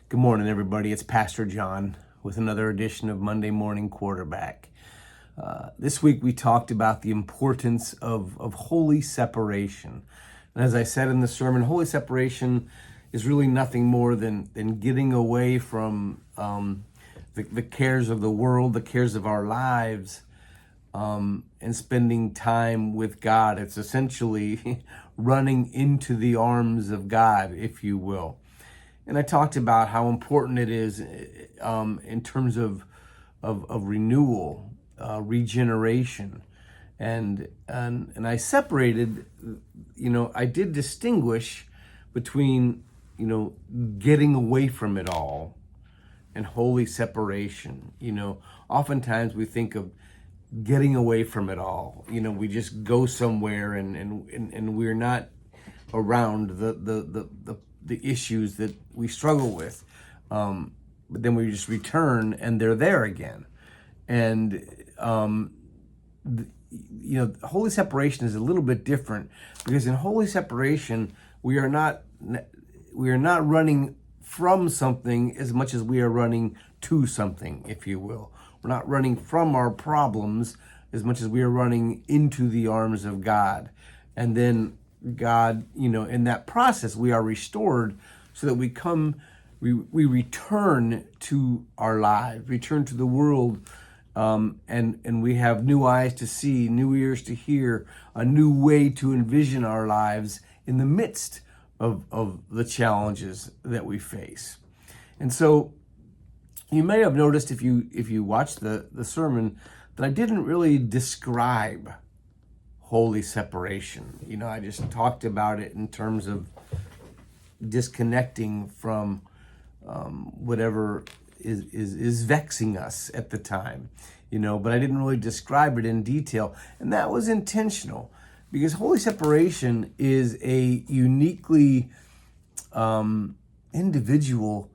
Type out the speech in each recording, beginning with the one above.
Good morning, everybody. It's Pastor John with another edition of Monday Morning Quarterback. This week we talked about the importance of holy separation. And as I said in the sermon, holy separation is really nothing more than getting away from the cares of the world, the cares of our lives, and spending time with God. It's essentially running into the arms of God, if you will. And I talked about how important it is in terms of renewal, regeneration, and I separated. I did distinguish between getting away from it all and holy separation. Oftentimes we think of getting away from it all. We just go somewhere and we're not around the issues that we struggle with, but then we just return and they're there again. And holy separation is a little bit different, because in holy separation we are not running from something as much as we are running to something, if you will. We're not running from our problems as much as we are running into the arms of God. And then God, in that process, we are restored so that we return to our lives, return to the world, and we have new eyes to see, new ears to hear, a new way to envision our lives in the midst of the challenges that we face. And so you may have noticed, if you watched the sermon, that I didn't really describe holy separation. I just talked about it in terms of disconnecting from whatever is vexing us at the time, but I didn't really describe it in detail. And that was intentional, because holy separation is a uniquely individual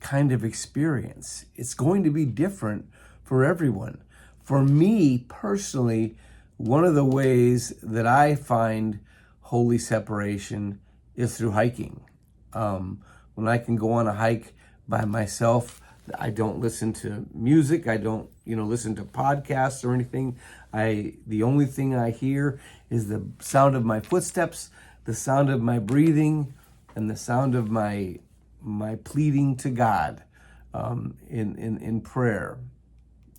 kind of experience. It's going to be different for everyone. For me personally, one of the ways that I find holy separation is through hiking. When I can go on a hike by myself, I don't listen to music. I don't, listen to podcasts or anything. The only thing I hear is the sound of my footsteps, the sound of my breathing, and the sound of my pleading to God in prayer.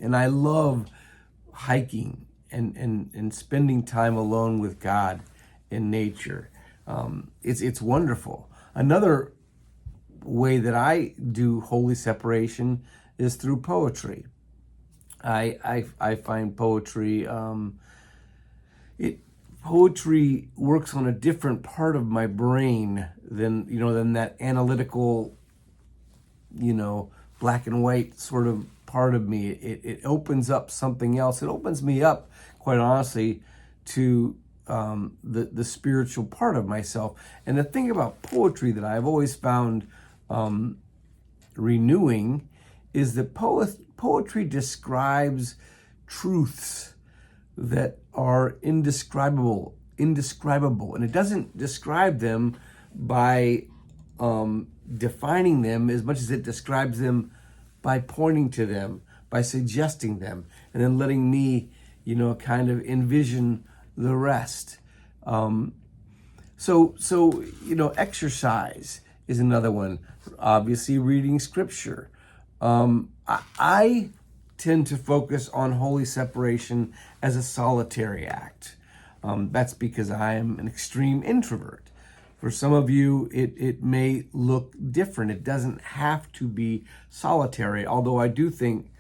And I love hiking and spending time alone with God in nature. It's wonderful. Another way that I do holy separation is through poetry. I find poetry, poetry works on a different part of my brain than that analytical, black and white sort of part of me. It opens up something else. It opens me up, quite honestly, to the spiritual part of myself. And the thing about poetry that I've always found renewing is that poetry describes truths that are indescribable, and it doesn't describe them by defining them as much as it describes them by pointing to them, by suggesting them, and then letting me, kind of envision the rest. So exercise is another one. Obviously, reading scripture. I tend to focus on holy separation as a solitary act. That's because I am an extreme introvert. For some of you, it may look different. It doesn't have to be solitary, although I do think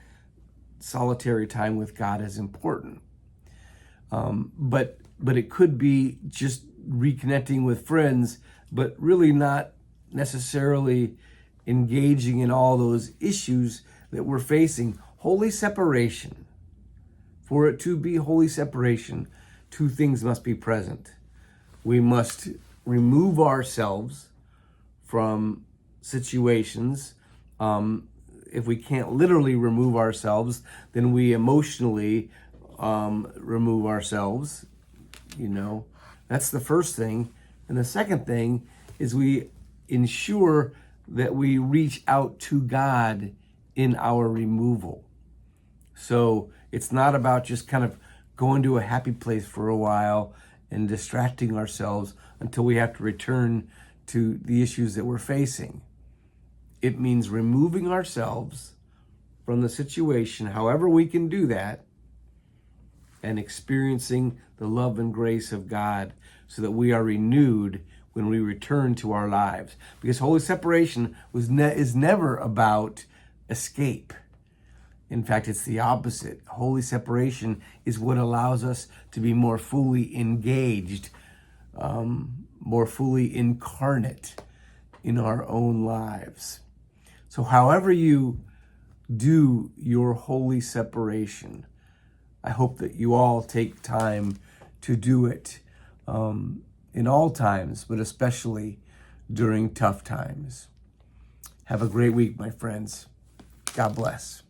solitary time with God is important. But it could be just reconnecting with friends, but really not necessarily engaging in all those issues that we're facing. Holy separation. For it to be holy separation, two things must be present. We must remove ourselves from situations. If we can't literally remove ourselves, then we emotionally remove ourselves. That's the first thing. And the second thing is we ensure that we reach out to God in our removal. So it's not about just kind of going to a happy place for a while and distracting ourselves until we have to return to the issues that we're facing. It means removing ourselves from the situation, however we can do that, and experiencing the love and grace of God so that we are renewed when we return to our lives. Because holy separation is never about escape. In fact, it's the opposite. Holy separation is what allows us to be more fully engaged, more fully incarnate in our own lives. So however you do your holy separation, I hope that you all take time to do it in all times, but especially during tough times. Have a great week, my friends. God bless.